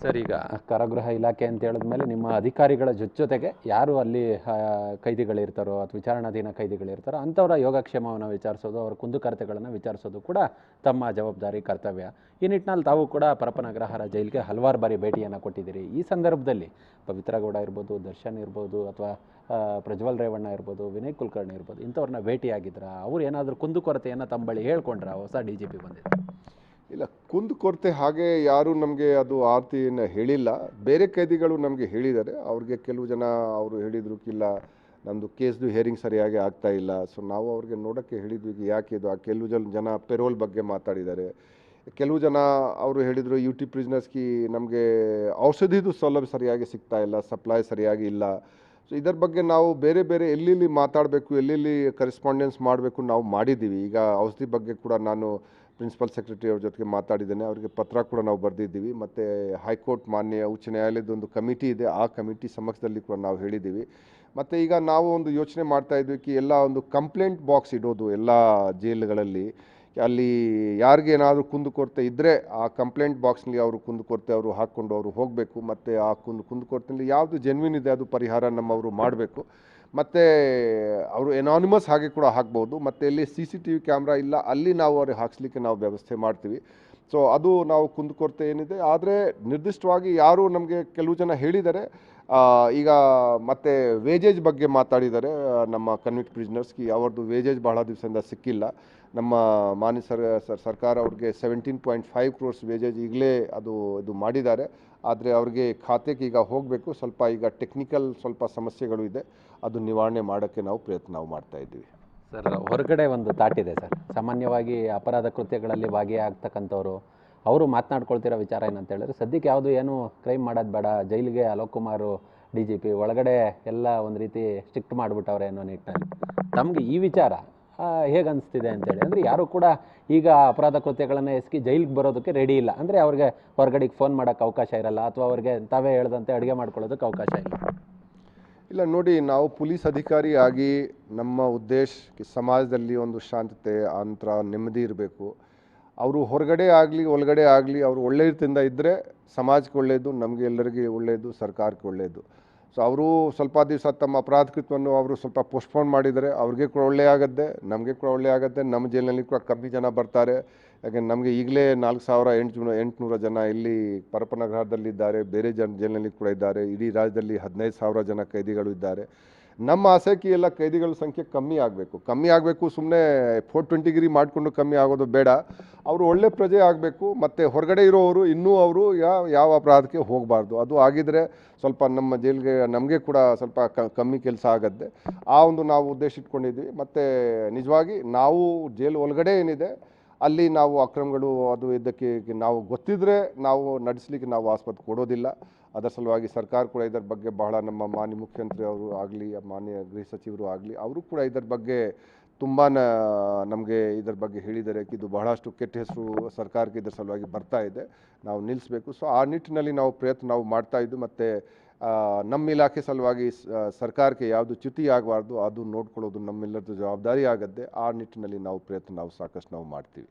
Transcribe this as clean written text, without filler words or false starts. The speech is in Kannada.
ಸರ್, ಈಗ ಕಾರಾಗೃಹ ಇಲಾಖೆ ಅಂತ ಹೇಳಿದ್ಮೇಲೆ ನಿಮ್ಮ ಅಧಿಕಾರಿಗಳ ಜೊತೆಗೆ ಯಾರು ಅಲ್ಲಿ ಕೈದಿಗಳಿರ್ತಾರೋ ಅಥವಾ ವಿಚಾರಣಾಧೀನ ಕೈದಿಗಳಿರ್ತಾರೋ ಅಂಥವರ ಯೋಗಕ್ಷೇಮವನ್ನು ವಿಚಾರಿಸೋದು, ಅವರ ಕುಂದುಕೊರತೆಗಳನ್ನು ವಿಚಾರಿಸೋದು ಕೂಡ ತಮ್ಮ ಜವಾಬ್ದಾರಿ, ಕರ್ತವ್ಯ. ಈ ನಿಟ್ಟಿನಲ್ಲಿ ತಾವು ಕೂಡ ಪರಪ್ಪನ ಅಗ್ರಹಾರ ಜೈಲಿಗೆ ಹಲವಾರು ಬಾರಿ ಭೇಟಿಯನ್ನು ಕೊಟ್ಟಿದ್ದೀರಿ. ಈ ಸಂದರ್ಭದಲ್ಲಿ ಪವಿತ್ರ ಗೌಡ ಇರ್ಬೋದು, ದರ್ಶನ್ ಇರ್ಬೋದು, ಅಥವಾ ಪ್ರಜ್ವಲ್ ರೇವಣ್ಣ ಇರ್ಬೋದು, ವಿನಯ್ ಕುಲಕರ್ಣಿ ಇರ್ಬೋದು, ಇಂಥವ್ರನ್ನ ಭೇಟಿಯಾಗಿದ್ರಾ? ಅವ್ರು ಏನಾದರೂ ಕುಂದುಕೊರತೆಯನ್ನು ತಮ್ಮ ಬಳಿ ಹೇಳ್ಕೊಂಡ್ರ ಹೊಸ DGP ಬಂದಿದೆ? ಇಲ್ಲ, ಕುಂದುಕೊರತೆ ಹಾಗೆ ಯಾರೂ ನಮಗೆ ಅದು ಆರ್ತಿಯನ್ನು ಹೇಳಿಲ್ಲ. ಬೇರೆ ಕೈದಿಗಳು ನಮಗೆ ಹೇಳಿದ್ದಾರೆ. ಅವ್ರಿಗೆ ಕೆಲವು ಜನ ಅವರು ಹೇಳಿದರು, ಇಲ್ಲ ನಮ್ಮದು ಕೇಸ್ದು ಹಿಯರಿಂಗ್ ಸರಿಯಾಗಿ ಆಗ್ತಾ ಇಲ್ಲ. ಸೊ ನಾವು ಅವ್ರಿಗೆ ನೋಡೋಕ್ಕೆ ಹೇಳಿದ್ವಿ, ಯಾಕೆ ಇದು. ಕೆಲವು ಜನ ಪೆರೋಲ್ ಬಗ್ಗೆ ಮಾತಾಡಿದ್ದಾರೆ. ಕೆಲವು ಜನ ಅವರು ಹೇಳಿದರು, UT ಪ್ರಿಸ್ನರ್ಸ್ಗೆ ನಮಗೆ ಔಷಧಿದು ಸೌಲಭ್ಯ ಸರಿಯಾಗಿ ಸಿಗ್ತಾ ಇಲ್ಲ, ಸಪ್ಲೈ ಸರಿಯಾಗಿ ಇಲ್ಲ. ಸೊ ಇದರ ಬಗ್ಗೆ ನಾವು ಬೇರೆ ಬೇರೆ ಎಲ್ಲೆಲ್ಲಿ ಮಾತಾಡಬೇಕು, ಎಲ್ಲೆಲ್ಲಿ ಕರೆಸ್ಪಾಂಡೆನ್ಸ್ ಮಾಡಬೇಕು ನಾವು ಮಾಡಿದ್ದೀವಿ. ಈಗ ಔಷಧಿ ಬಗ್ಗೆ ಕೂಡ ನಾನು ಪ್ರಿನ್ಸಿಪಲ್ ಸೆಕ್ರೆಟರಿ ಅವ್ರ ಜೊತೆಗೆ ಮಾತಾಡಿದ್ದೇನೆ. ಅವರಿಗೆ ಪತ್ರ ಕೂಡ ನಾವು ಬರೆದಿದ್ದೀವಿ. ಮತ್ತು ಹೈಕೋರ್ಟ್ ಮಾನ್ಯ ಉಚ್ಚ ನ್ಯಾಯಾಲಯದೊಂದು ಕಮಿಟಿ ಇದೆ, ಆ ಕಮಿಟಿ ಸಮಕ್ಷದಲ್ಲಿ ಕೂಡ ನಾವು ಹೇಳಿದ್ದೀವಿ. ಮತ್ತು ಈಗ ನಾವು ಒಂದು ಯೋಚನೆ ಮಾಡ್ತಾ ಇದ್ವಿ, ಎಲ್ಲ ಒಂದು ಕಂಪ್ಲೇಂಟ್ ಬಾಕ್ಸ್ ಇಡೋದು ಎಲ್ಲ ಜೈಲುಗಳಲ್ಲಿ. ಅಲ್ಲಿ ಯಾರಿಗೇನಾದರೂ ಕುಂದುಕೊರತೆ ಇದ್ದರೆ ಆ ಕಂಪ್ಲೇಂಟ್ ಬಾಕ್ಸ್ನಲ್ಲಿ ಅವರು ಕುಂದುಕೊರತೆ ಅವರು ಹಾಕ್ಕೊಂಡು ಅವರು ಹೋಗಬೇಕು. ಮತ್ತು ಆ ಕುಂದುಕೊರತೆಯಲ್ಲಿ ಯಾವುದು ಜೆನ್ವಿನ್ ಇದೆ ಅದು ಪರಿಹಾರ ನಮ್ಮವರು ಮಾಡಬೇಕು. ಮತ್ತು ಅವರು ಎನಾನಿಮಸ್ ಹಾಗೆ ಕೂಡ ಹಾಕ್ಬೋದು. ಮತ್ತು ಎಲ್ಲಿ CCTV ಕ್ಯಾಮ್ರಾ ಇಲ್ಲ ಅಲ್ಲಿ ನಾವು ಅವ್ರಿಗೆ ಹಾಕ್ಸ್ಲಿಕ್ಕೆ ನಾವು ವ್ಯವಸ್ಥೆ ಮಾಡ್ತೀವಿ. ಸೊ ಅದು ನಾವು ಕುಂದುಕೊರತೆ ಏನಿದೆ. ಆದರೆ ನಿರ್ದಿಷ್ಟವಾಗಿ ಯಾರು ನಮಗೆ ಕೆಲವು ಜನ ಹೇಳಿದ್ದಾರೆ. ಈಗ ಮತ್ತು ವೇಜೇಜ್ ಬಗ್ಗೆ ಮಾತಾಡಿದ್ದಾರೆ ನಮ್ಮ ಕನ್ವಿಕ್ಟ್ ಪ್ರಿಸ್ನರ್ಸ್ಗೆ. ಅವ್ರದ್ದು ವೇಜೇಜ್ ಬಹಳ ದಿವಸದಿಂದ ಸಿಕ್ಕಿಲ್ಲ. ನಮ್ಮ ಮಾನ್ಯ ಸರ್ಕಾರ ಅವ್ರಿಗೆ 17.5 crores ವೇಜೇಜ್ ಈಗಲೇ ಇದು ಮಾಡಿದ್ದಾರೆ. ಆದರೆ ಅವ್ರಿಗೆ ಖಾತೆಗೆ ಈಗ ಹೋಗಬೇಕು. ಸ್ವಲ್ಪ ಈಗ ಟೆಕ್ನಿಕಲ್ ಸ್ವಲ್ಪ ಸಮಸ್ಯೆಗಳು ಇದೆ, ಅದು ನಿವಾರಣೆ ಮಾಡೋಕ್ಕೆ ನಾವು ಪ್ರಯತ್ನ ಮಾಡ್ತಾ ಇದ್ದೀವಿ. ಸರ್, ಹೊರಗಡೆ ಒಂದು ತಾಟಿದೆ ಸರ್. ಸಾಮಾನ್ಯವಾಗಿ ಅಪರಾಧ ಕೃತ್ಯಗಳಲ್ಲಿ ಭಾಗಿಯಾಗ್ತಕ್ಕಂಥವ್ರು ಅವರು ಮಾತನಾಡ್ಕೊಳ್ತಿರೋ ವಿಚಾರ ಏನಂತ ಹೇಳಿದ್ರೆ, ಸದ್ಯಕ್ಕೆ ಯಾವುದು ಏನು ಕ್ರೈಮ್ ಮಾಡೋದು ಬೇಡ, ಜೈಲಿಗೆ ಅಲೋಕ್ ಕುಮಾರ್ DGP ಒಳಗಡೆ ಎಲ್ಲ ಒಂದು ರೀತಿ ಸ್ಟ್ರಿಕ್ಟ್ ಮಾಡಿಬಿಟ್ಟವ್ರೆ ಅನ್ನೋ ನಿಟ್ಟಿನಲ್ಲಿ ತಮಗೆ ಈ ವಿಚಾರ ಹೇಗೆ ಅನಿಸ್ತಿದೆ ಅಂತೇಳಿ. ಅಂದರೆ ಯಾರು ಕೂಡ ಈಗ ಅಪರಾಧ ಕೃತ್ಯಗಳನ್ನು ಎಸಗಿ ಜೈಲಿಗೆ ಬರೋದಕ್ಕೆ ರೆಡಿ ಇಲ್ಲ. ಅಂದರೆ ಅವ್ರಿಗೆ ಹೊರಗಡೆಗೆ ಫೋನ್ ಮಾಡೋಕ್ಕೆ ಅವಕಾಶ ಇರಲ್ಲ, ಅಥವಾ ಅವ್ರಿಗೆ ತಾವೇ ಹೇಳ್ದಂತೆ ಅಡುಗೆ ಮಾಡ್ಕೊಳ್ಳೋದಕ್ಕೆ ಅವಕಾಶ ಇಲ್ಲ. ಇಲ್ಲ ನೋಡಿ, ನಾವು ಪೊಲೀಸ್ ಅಧಿಕಾರಿ ಆಗಿ ನಮ್ಮ ಉದ್ದೇಶ ಸಮಾಜದಲ್ಲಿ ಒಂದು ಶಾಂತತೆ, ಅಂತರ, ನೆಮ್ಮದಿ ಇರಬೇಕು. ಅವರು ಹೊರಗಡೆ ಆಗಲಿ ಒಳಗಡೆ ಆಗಲಿ ಅವರು ಒಳ್ಳೆಯ ರೀತಿಯಿಂದ ಇದ್ದರೆ ಸಮಾಜಕ್ಕೆ ಒಳ್ಳೆಯದು, ನಮಗೆ ಎಲ್ಲರಿಗೆ ಒಳ್ಳೆಯದು, ಸರ್ಕಾರಕ್ಕೆ ಒಳ್ಳೆಯದು. ಸೊ ಅವರು ಸ್ವಲ್ಪ ದಿವಸ ತಮ್ಮ ಅಪರಾಧ ಕೃತ್ಯವನ್ನು ಅವರು ಸ್ವಲ್ಪ ಪೋಸ್ಟ್ಪೋನ್ ಮಾಡಿದರೆ ಅವ್ರಿಗೆ ಕೂಡ ಒಳ್ಳೆಯ ಆಗುತ್ತೆ, ನಮಗೆ ಕೂಡ ಒಳ್ಳೆಯ ಆಗುತ್ತೆ. ನಮ್ಮ ಜೈಲಿನಲ್ಲಿ ಕೂಡ ಕಮ್ಮಿ ಜನ ಬರ್ತಾರೆ. ಯಾಕೆಂದ್ರೆ ನಮಗೆ ಈಗಲೇ 4800 ಜನ ಇಲ್ಲಿ ಪರಪ್ಪನ ಅಗ್ರಹಾರದಲ್ಲಿದ್ದಾರೆ. ಬೇರೆ ಜೈಲಿನಲ್ಲಿ ಕೂಡ ಇದ್ದಾರೆ. ಇಡೀ ರಾಜ್ಯದಲ್ಲಿ 15,000 ಜನ ಕೈದಿಗಳು ಇದ್ದಾರೆ. ನಮ್ಮ ಆಸೆಗೆ ಎಲ್ಲ ಕೈದಿಗಳ ಸಂಖ್ಯೆ ಕಮ್ಮಿ ಆಗಬೇಕು. ಸುಮ್ಮನೆ 420 ಮಾಡಿಕೊಂಡು ಕಮ್ಮಿ ಆಗೋದು ಬೇಡ. ಅವರು ಒಳ್ಳೆ ಪ್ರಜೆ ಆಗಬೇಕು. ಮತ್ತು ಹೊರಗಡೆ ಇರೋರು ಇನ್ನೂ ಅವರು ಯಾವ ಅಪರಾಧಕ್ಕೆ ಹೋಗಬಾರ್ದು. ಅದು ಆಗಿದರೆ ಸ್ವಲ್ಪ ನಮ್ಮ ಜೈಲಿಗೆ ನಮಗೆ ಕೂಡ ಸ್ವಲ್ಪ ಕಮ್ಮಿ ಕೆಲಸ ಆಗುತ್ತೆ. ಆ ಒಂದು ನಾವು ಉದ್ದೇಶ ಇಟ್ಕೊಂಡಿದ್ವಿ. ಮತ್ತು ನಿಜವಾಗಿ ನಾವು ಜೈಲು ಒಳಗಡೆ ಏನಿದೆ ಅಲ್ಲಿ ನಾವು ಅಕ್ರಮಗಳು ಅದು ಇದಕ್ಕೆ ನಾವು ಗೊತ್ತಿದ್ದರೆ ನಾವು ನಡೆಸಲಿಕ್ಕೆ ನಾವು ಆಸ್ಪತ್ರೆ ಕೊಡೋದಿಲ್ಲ. ಅದರ ಸಲುವಾಗಿ ಸರ್ಕಾರ ಕೂಡ ಇದರ ಬಗ್ಗೆ ಬಹಳ, ನಮ್ಮ ಮಾನ್ಯ ಮುಖ್ಯಮಂತ್ರಿ ಅವರು ಆಗಲಿ, ಮಾನ್ಯ ಗೃಹ ಸಚಿವರು ಆಗಲಿ, ಅವರು ಕೂಡ ಇದರ ಬಗ್ಗೆ ತುಂಬಾ ನಮಗೆ ಇದರ ಬಗ್ಗೆ ಹೇಳಿದ್ದಾರೆ. ಇದು ಬಹಳಷ್ಟು ಕೆಟ್ಟ ಹೆಸರು ಸರ್ಕಾರಕ್ಕೆ ಇದರ ಸಲುವಾಗಿ ಬರ್ತಾ ಇದೆ, ನಾವು ನಿಲ್ಲಿಸಬೇಕು. ಸೊ ಆ ನಿಟ್ಟಿನಲ್ಲಿ ನಾವು ಪ್ರಯತ್ನ ನಾವು ಮಾಡ್ತಾ ಇದ್ದು. ಮತ್ತು ನಮ್ಮ ಇಲಾಖೆ ಸಲುವಾಗಿ ಸರ್ಕಾರಕ್ಕೆ ಯಾವುದು ಚ್ಯುತಿ ಆಗಬಾರ್ದು ಅದು ನೋಡ್ಕೊಳ್ಳೋದು ನಮ್ಮೆಲ್ಲರದ್ದು ಜವಾಬ್ದಾರಿ ಆಗುತ್ತೆ. ಆ ನಿಟ್ಟಿನಲ್ಲಿ ನಾವು ಪ್ರಯತ್ನ ಸಾಕಷ್ಟು ಮಾಡ್ತೀವಿ.